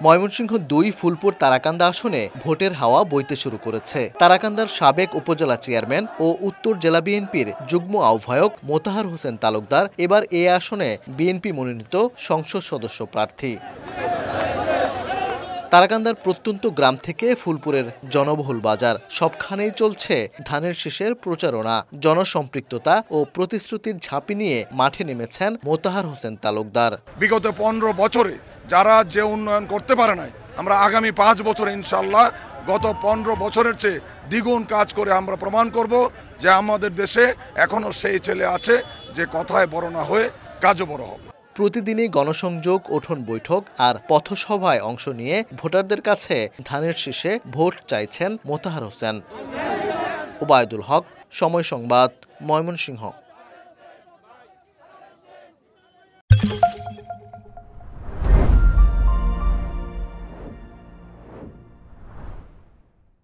ময়মনসিংহ ২ ফুলপুর তারাকান্দা আসনে ভোটের হাওয়া বইতে শুরু করেছে। তারাকান্দার সাবেক উপজেলা চেয়ারম্যান ও উত্তর জেলা বিএনপির যুগ্ম আহ্বায়ক মোতাহার হোসেন তালুকদার এবার এ আসনে বিএনপি মনোনীত সংসদ সদস্য প্রার্থী। তারাকান্দার প্রত্যন্ত গ্রাম থেকে ফুলপুরের জনবহুল বাজার সবখানেই চলছে ধানের শীষের প্রচারণা। জনসম্পৃক্ততা ও প্রতিশ্রুতির ঝাঁপি নিয়ে মাঠে নেমেছেন মোতাহার হোসেন তালুকদার। বিগত ১৫ বছরে যারা যে উন্নয়ন করতে পারে নাই, আমরা আগামী ৫ বছরে ইনশাল্লাহ গত ১৫ বছরের চেয়ে দ্বিগুণ কাজ করে আমরা প্রমাণ করব যে আমাদের দেশে এখনো সেই ছেলে আছে যে কথায় বড় না হয়ে কাজও বড় হবে। প্রতিদিনই গণসংযোগ, উঠোন বৈঠক আর পথসভায় অংশ নিয়ে ভোটারদের কাছে ধানের শীষে ভোট চাইছেন মোতাহার হোসেন। ওবায়দুল হক, সময় সংবাদ, ময়মনসিংহ।